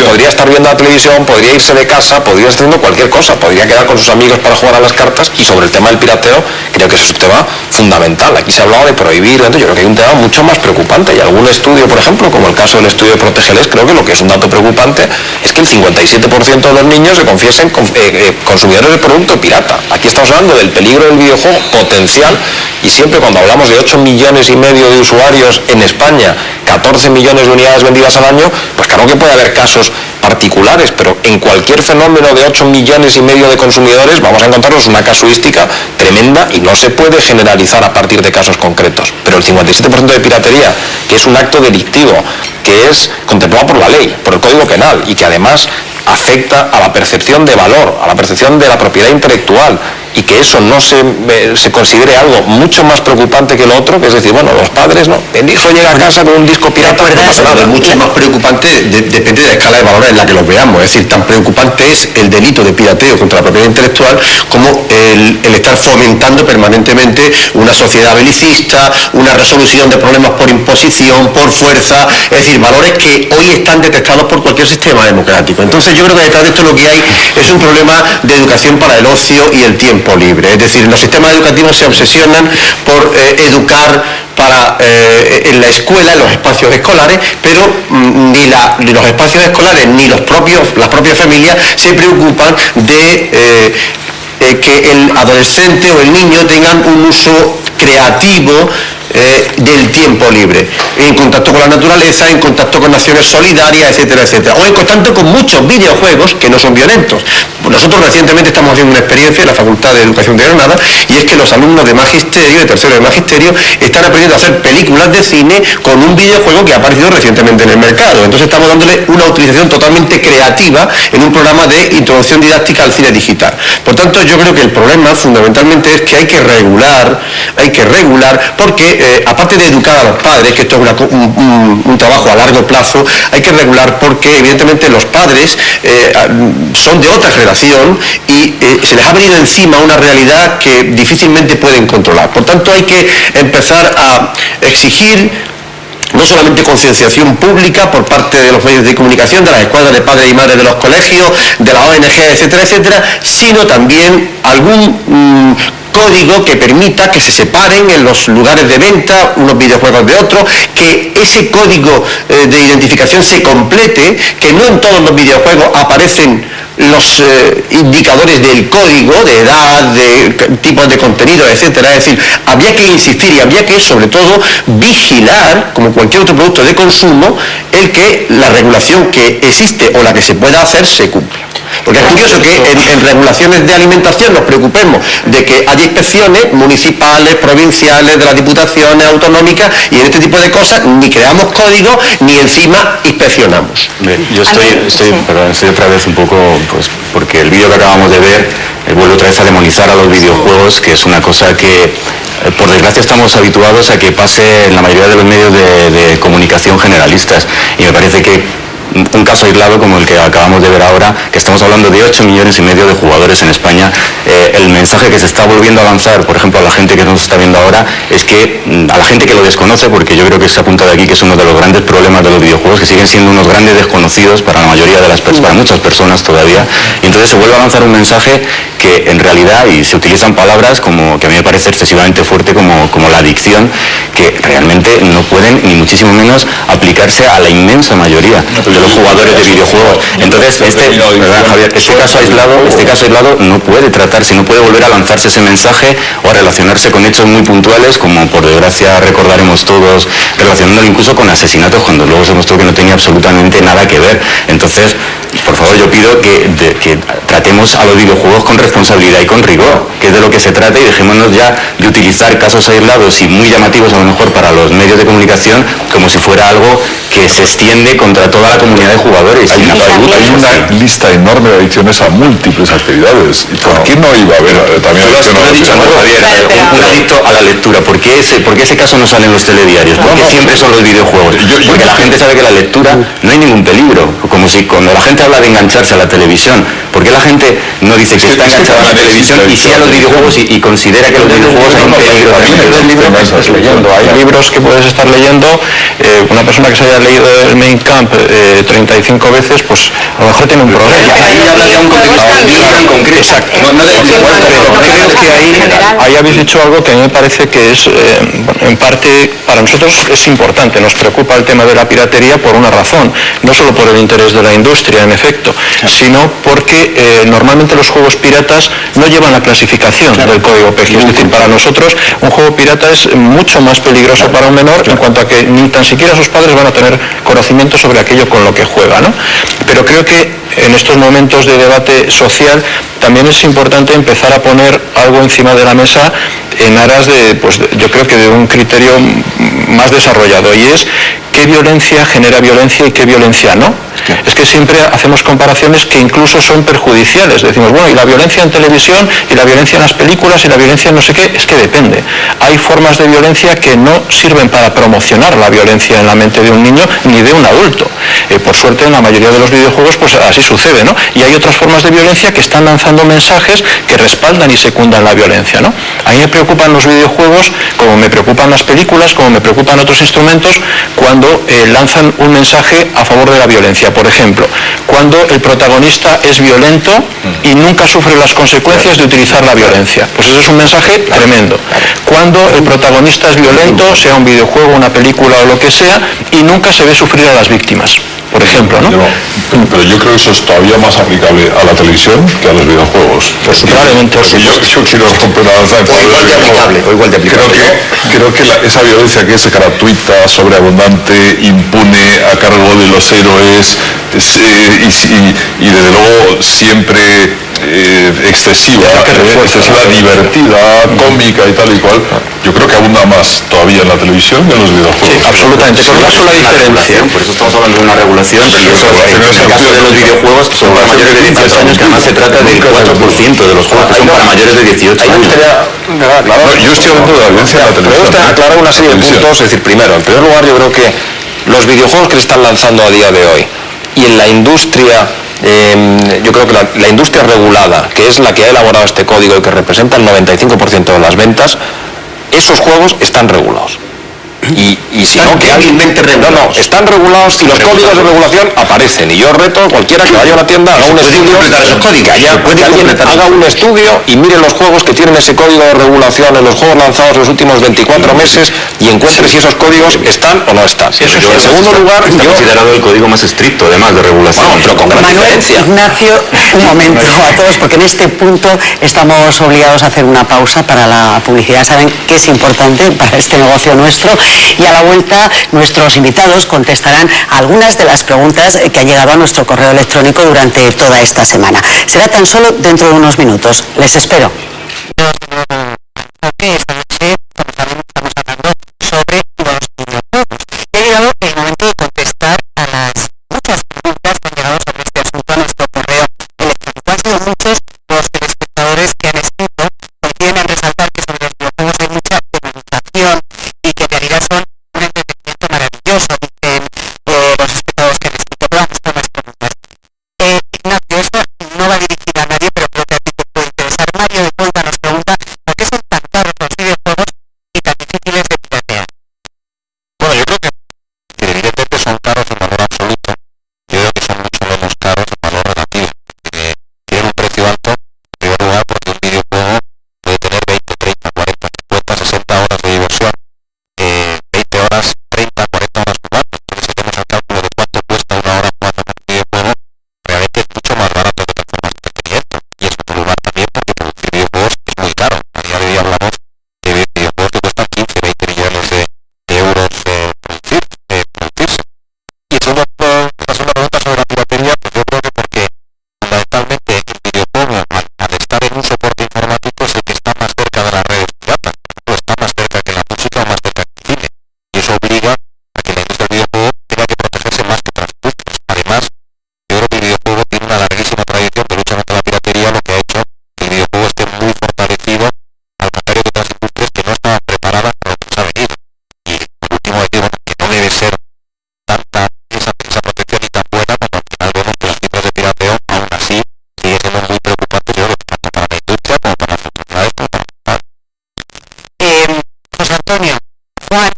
Podría estar viendo la televisión, podría irse de casa, podría estar haciendo cualquier cosa, podría quedar con sus amigos para jugar a las cartas. Y sobre el tema del pirateo, creo que ese es un tema fundamental. Aquí se ha hablado de prohibir, yo creo que hay un tema mucho más preocupante, y algún estudio, por ejemplo, como el caso del estudio de Protégeles, creo que lo que es un dato preocupante es que el 57% de los niños se confiesen consumidores de producto pirata. Aquí estamos hablando del peligro del videojuego potencial, y siempre cuando hablamos de 8,5 millones de usuarios en España, 14 millones de unidades vendidas al año, pues claro que puede haber casos particulares, pero en cualquier fenómeno de 8,5 millones de consumidores vamos a encontrarnos una casuística tremenda y no se puede generalizar a partir de casos concretos. Pero el 57% de piratería, que es un acto delictivo, que es contemplado por la ley, por el Código Penal, y que además afecta a la percepción de valor, a la percepción de la propiedad intelectual, y que eso no se considere algo mucho más preocupante que lo otro, que es decir, bueno, los padres, ¿no? El hijo llega a casa con un disco pirata. Es mucho más preocupante, depende de la escala de valores en la que los veamos. Es decir, tan preocupante es el delito de pirateo contra la propiedad intelectual como el estar fomentando permanentemente una sociedad belicista, una resolución de problemas por imposición, por fuerza, es decir, valores que hoy están detectados por cualquier sistema democrático. Entonces yo creo que detrás de esto lo que hay es un problema de educación para el ocio y el tiempo libre. Es decir, los sistemas educativos se obsesionan por educar en la escuela, en los espacios escolares, pero ni los espacios escolares ni las propias familias se preocupan de que el adolescente o el niño tengan un uso creativo del tiempo libre, en contacto con la naturaleza, en contacto con acciones solidarias, etcétera, etcétera, o en contacto con muchos videojuegos que no son violentos. Nosotros recientemente estamos haciendo una experiencia en la Facultad de Educación de Granada, y es que los alumnos de magisterio, de tercero de magisterio, están aprendiendo a hacer películas de cine con un videojuego que ha aparecido recientemente en el mercado. Entonces estamos dándole una utilización totalmente creativa en un programa de introducción didáctica al cine digital. Por tanto, yo creo que el problema fundamentalmente es que hay que regular, porque aparte de educar a los padres, que esto es un trabajo a largo plazo, hay que regular porque evidentemente los padres son de otra generación y se les ha venido encima una realidad que difícilmente pueden controlar. Por tanto, hay que empezar a exigir no solamente concienciación pública por parte de los medios de comunicación, de las escuadras de padres y madres de los colegios, de la ONG, etcétera, etcétera, sino también algún código que permita que se separen en los lugares de venta unos videojuegos de otros, que ese código de identificación se complete, que no en todos los videojuegos aparecen los indicadores del código, de edad, de tipos de contenido, etcétera. Es decir, habría que insistir y habría que, sobre todo, vigilar, como cualquier otro producto de consumo, el que la regulación que existe o la que se pueda hacer se cumpla. Porque es curioso que en regulaciones de alimentación nos preocupemos de que haya inspecciones municipales, provinciales, de las diputaciones autonómicas, y en este tipo de cosas ni creamos códigos ni encima inspeccionamos. Yo estoy otra vez un poco, pues, porque el vídeo que acabamos de ver vuelve otra vez a demonizar a los videojuegos, que es una cosa que por desgracia estamos habituados a que pase en la mayoría de los medios de comunicación generalistas, y me parece que un caso aislado como el que acabamos de ver ahora, que estamos hablando de 8,5 millones de jugadores en España, el mensaje que se está volviendo a lanzar, por ejemplo, a la gente que nos está viendo ahora, es que a la gente que lo desconoce, porque yo creo que se ha apuntado aquí que es uno de los grandes problemas de los videojuegos, que siguen siendo unos grandes desconocidos para la mayoría de las personas, para muchas personas todavía, y entonces se vuelve a lanzar un mensaje que en realidad, y se utilizan palabras como que a mí me parece excesivamente fuerte, como la adicción, que realmente no pueden ni muchísimo menos aplicarse a la inmensa mayoría de los jugadores de videojuegos. Entonces este caso aislado no puede tratarse, no puede volver a lanzarse ese mensaje o a relacionarse con hechos muy puntuales, como por desgracia recordaremos todos, relacionándolo incluso con asesinatos, cuando luego se mostró que no tenía absolutamente nada que ver. Entonces, por favor, yo pido que tratemos a los videojuegos con responsabilidad y con rigor, que es de lo que se trata, y dejémonos ya de utilizar casos aislados y muy llamativos a lo mejor para los medios de comunicación como si fuera algo que se extiende contra toda la comunidad de jugadores. Hay una lista enorme de adicciones a múltiples actividades. ¿Por qué no iba a haber también adicción a un adicto a la lectura? ¿Por qué ese caso no sale en los telediarios? Porque siempre son los videojuegos. Porque la gente sabe que la lectura no hay ningún peligro. Como si cuando la gente habla de engancharse a la televisión, ¿por qué la gente no dice que está enganchada a la televisión y sí a los videojuegos y considera que los videojuegos hay un peligro? Hay libros que puedes estar leyendo, una persona que se haya leído el Mein Kampf 35 veces, pues a lo mejor tiene un problema. Ahí habla de un libro en concreto. Exacto. Creo que ahí habéis dicho algo que a mí me parece que es, en parte, para nosotros es importante. Nos preocupa el tema de la piratería por una razón, no solo por el interés de la industria, en efecto, sino porque normalmente los juegos piratas no llevan la clasificación del código PEGI. Es decir, para nosotros un juego pirata es mucho más peligroso para un menor, en cuanto a que ni tan siquiera sus padres van a tener conocimiento sobre aquello con lo que juega, ¿no? Pero creo que en estos momentos de debate social también es importante empezar a poner algo encima de la mesa en aras de, pues, yo creo que de un criterio más desarrollado, y es qué violencia genera violencia y qué violencia no. Es que siempre hacemos comparaciones que incluso son perjudiciales. Decimos, bueno, y la violencia en televisión, y la violencia en las películas, y la violencia en no sé qué. Es que depende. Hay formas de violencia que no sirven para promocionar la violencia en la mente de un niño ni de un adulto. Por suerte, en la mayoría de los videojuegos, pues así sucede, ¿no? Y hay otras formas de violencia que están lanzando mensajes que respaldan y secundan la violencia, ¿no? A mí me preocupan los videojuegos, como me preocupan las películas, como me preocupan otros instrumentos, cuando lanzan un mensaje a favor de la violencia. Por ejemplo, cuando el protagonista es violento y nunca sufre las consecuencias de utilizar la violencia. Pues eso es un mensaje tremendo. Cuando el protagonista es violento, sea un videojuego, una película o lo que sea, y nunca se ve sufrir a las víctimas. por ejemplo, ¿no? Pero yo creo que eso es todavía más aplicable a la televisión que a los videojuegos. Probablemente. Yo quiero romper una lanza en favor de los videojuegos. Creo que esa violencia que es gratuita, sobreabundante, impune, a cargo de los héroes y desde luego siempre excesiva, divertida, cómica y tal y cual, yo creo que abunda más todavía en la televisión que en los videojuegos. Sí, absolutamente, por una sola diferencia. Por eso estamos hablando de una regulación, y eso en el caso de los videojuegos que son para mayores de 18 años, que además se trata del 4% de los juegos que son para mayores de 18 años. Yo estoy hablando de la violencia en la televisión. Me gusta aclarar una serie de puntos, es decir, primero, en primer lugar, yo creo que los videojuegos que se están lanzando a día de hoy y en la industria, yo creo que la industria regulada, que es la que ha elaborado este código y que representa el 95% de las ventas, esos juegos están regulados. Y si no, que alguien regulados. No, están regulados y los códigos de regulación aparecen. Y yo reto a cualquiera que vaya a una tienda, haga un estudio, haga un estudio y mire los juegos que tienen ese código de regulación en los juegos lanzados en los últimos 24 meses y encuentre si esos códigos están o no están. En segundo lugar, está considerado el código más estricto, además de regulación. Pero con gran diferencia. Ignacio, un momento a todos, porque en este punto estamos obligados a hacer una pausa para la publicidad. Saben que es importante para este negocio nuestro. Y a la vuelta nuestros invitados contestarán algunas de las preguntas que han llegado a nuestro correo electrónico durante toda esta semana. Será tan solo dentro de unos minutos. Les espero. Esta noche, como también estamos hablando sobre los videojuegos. Y ha llegado el momento de contestar a las muchas preguntas que han llegado sobre este asunto a nuestro correo electrónico. Han sido muchos los telespectadores que han escrito, porque quieren resaltar que sobre los videojuegos hay mucha comunicación y que en realidad son un entretenimiento maravilloso, dicen los espectadores que han escrito. Pero vamos con las preguntas. Ignacio, eso no va dirigida a nadie, pero creo que a ti te puede interesar. Mario de Polta nos pregunta ¿por qué son tan caros los videojuegos y tan difíciles de piratear? Bueno, yo creo que evidentemente son caros en valor absoluto. Yo creo que son mucho menos caros en valor relativo. Tienen un precio alto, en primer lugar, porque un videojuego puede tener 20, 30, 40, 50, 60 horas de diversión. 20 horas, 30, 40 horas jugando. Entonces, si hacemos el cálculo de cuánto cuesta una hora jugando con un videojuego, realmente es mucho más barato que otras formas de entretenimiento. Y es otro lugar también porque producir videojuegos es muy caro. A día de hoy hablamos de videojuegos que cuestan 15, 20 millones de euros producirse. Y en segundo, la segunda pregunta sobre la piratería, pues yo creo que porque fundamentalmente el videojuego, al estar en un soporte informático, es el que está más cerca de las redes piratas, o está más cerca que la música o más cerca que el cine. Y eso obliga a que la industria del videojuego tenga que protegerse más que otras industrias. Además, yo creo que el videojuego tiene una larguísima tradición de lucha contra la piratería, lo que ha hecho que el videojuego esté muy fortalecido al contrario de otras industrias que no estaban preparadas para lo que se ha venido. Y por último decir, bueno, que no debe ser tanta esa protección y tan buena cuando al final vemos que las cifras de pirateo aún así siguen siendo muy preocupantes, yo creo que tanto para la industria como para las autoridades como para los padres. José Antonio, Juan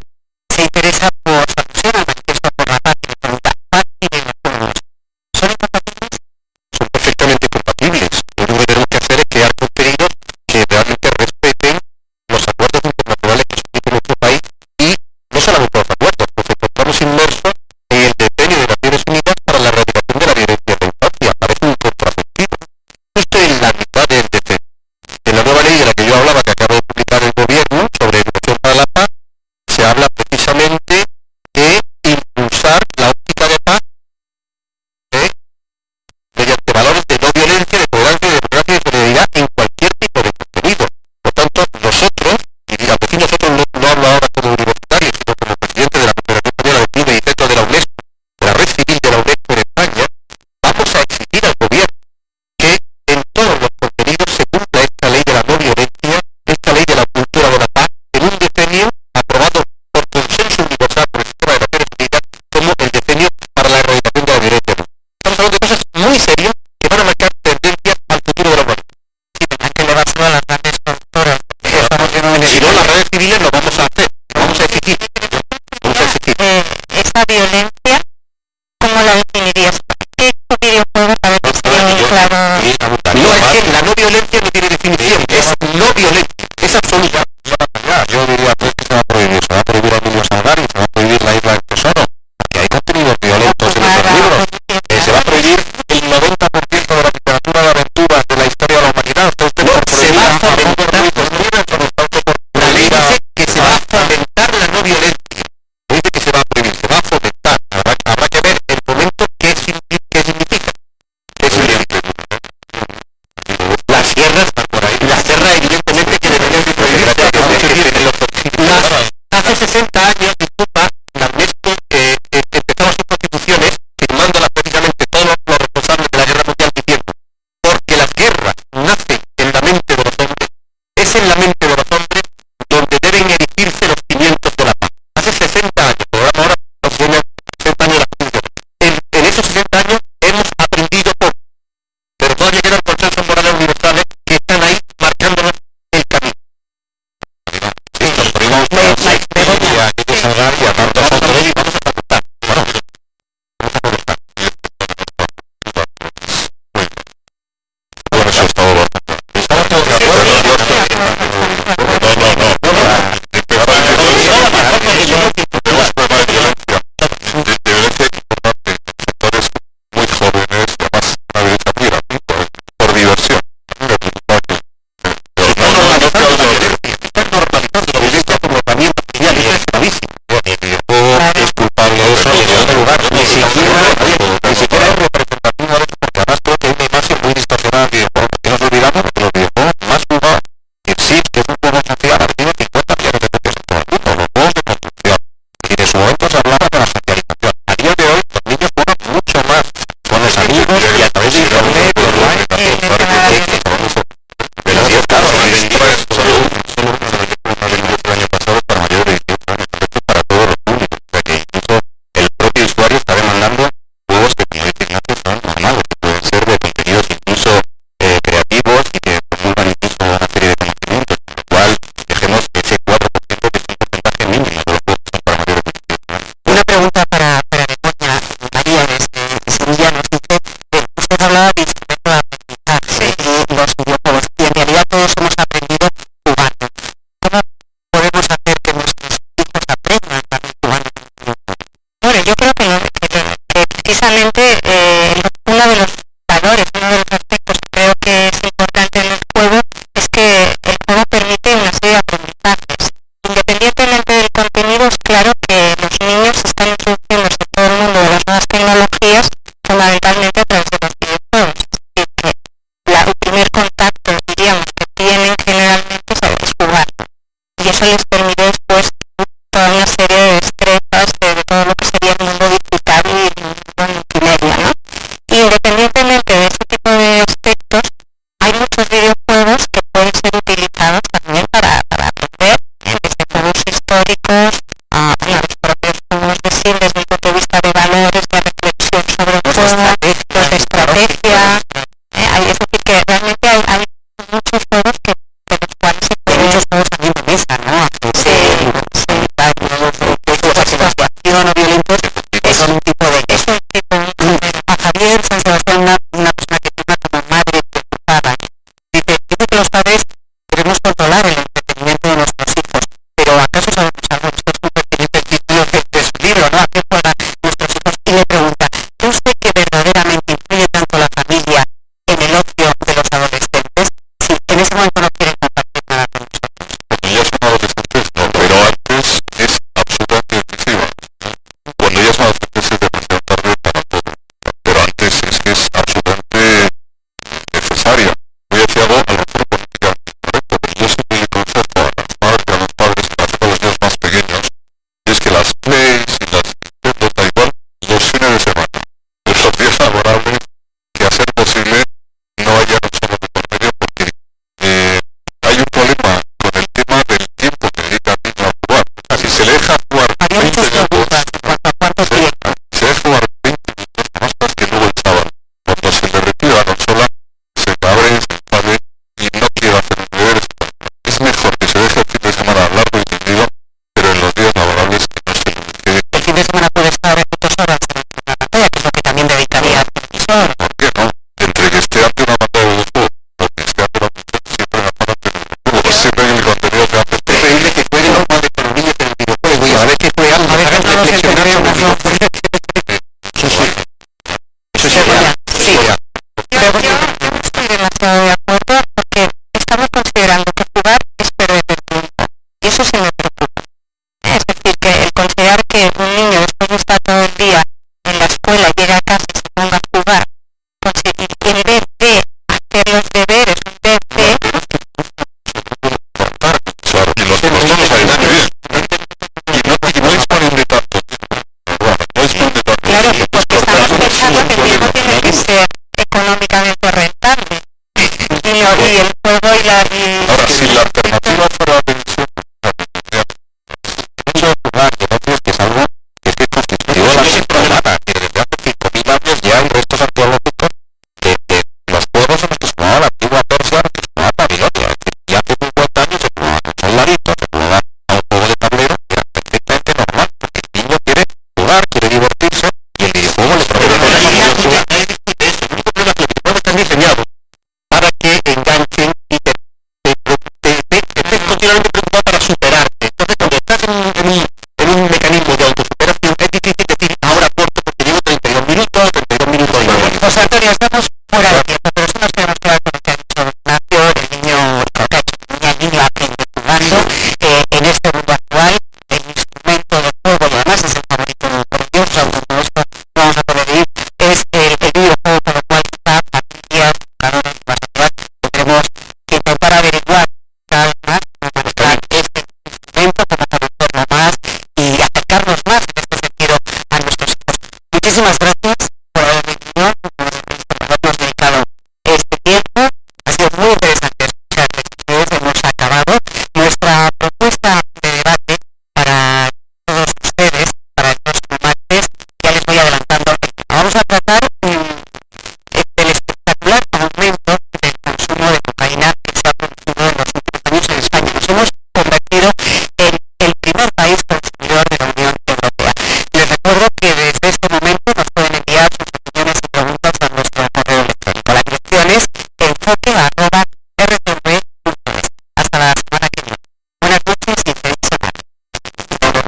se interesa por su alusión al manifiesto por la paz y le pregunta ¿paz y videojuegos son incompatibles? Son perfectamente compatibles. Lo único que tenemos que hacer es crear contenidos que realmente respeten los acuerdos internacionales que suscribe nuestro país y no solamente los acuerdos, pues estamos inmersos en el decenio de Naciones Unidas para la erradicación de la violencia en la infancia. Parece un contrasentido. Justo en la mitad del decenio. En la nueva ley de la que yo hablaba, que acaba de publicar el gobierno sobre educación para la paz, se habla precisamente de impulsar la óptica de paz mediante valores de no violencia, de tolerancia, de democracia y de solidaridad en cualquier tipo de contenido. Por tanto, nosotros, y al decir nosotros no hablo ahora como universitario, sino como presidente de la Confederación Española de Clubes y Centros de la UNESCO, de la red civil de la UNESCO en España, vamos a exigir al gobierno que en todos los contenidos se cumpla esta ley de la no violencia, esta ley de la cultura de la paz, en un decenio aprobado por consenso universal por el sistema de Naciones Unidas como el decenio para la erradicación de la violencia. Estamos hablando de cosas muy serias que van a marcar tendencias al futuro de la humanidad. Sí, tendrán que elevárselo a las grandes productoras. Si no, las redes civiles lo vamos a hacer, lo vamos a exigir. Esa violencia, ¿cómo la definirías? ¿Qué es tu videojuego? A ver, que esté muy claro. No, es que la no violencia no tiene definición, es no violencia, es absoluta. Yo diría pues que se va a prohibir a Emilio Salgari, se va a prohibir la Isla del Tesoro, porque hay contenidos violentos en esos libros. Eso sí me preocupa. Es decir, que el considerar que un niño después de estar todo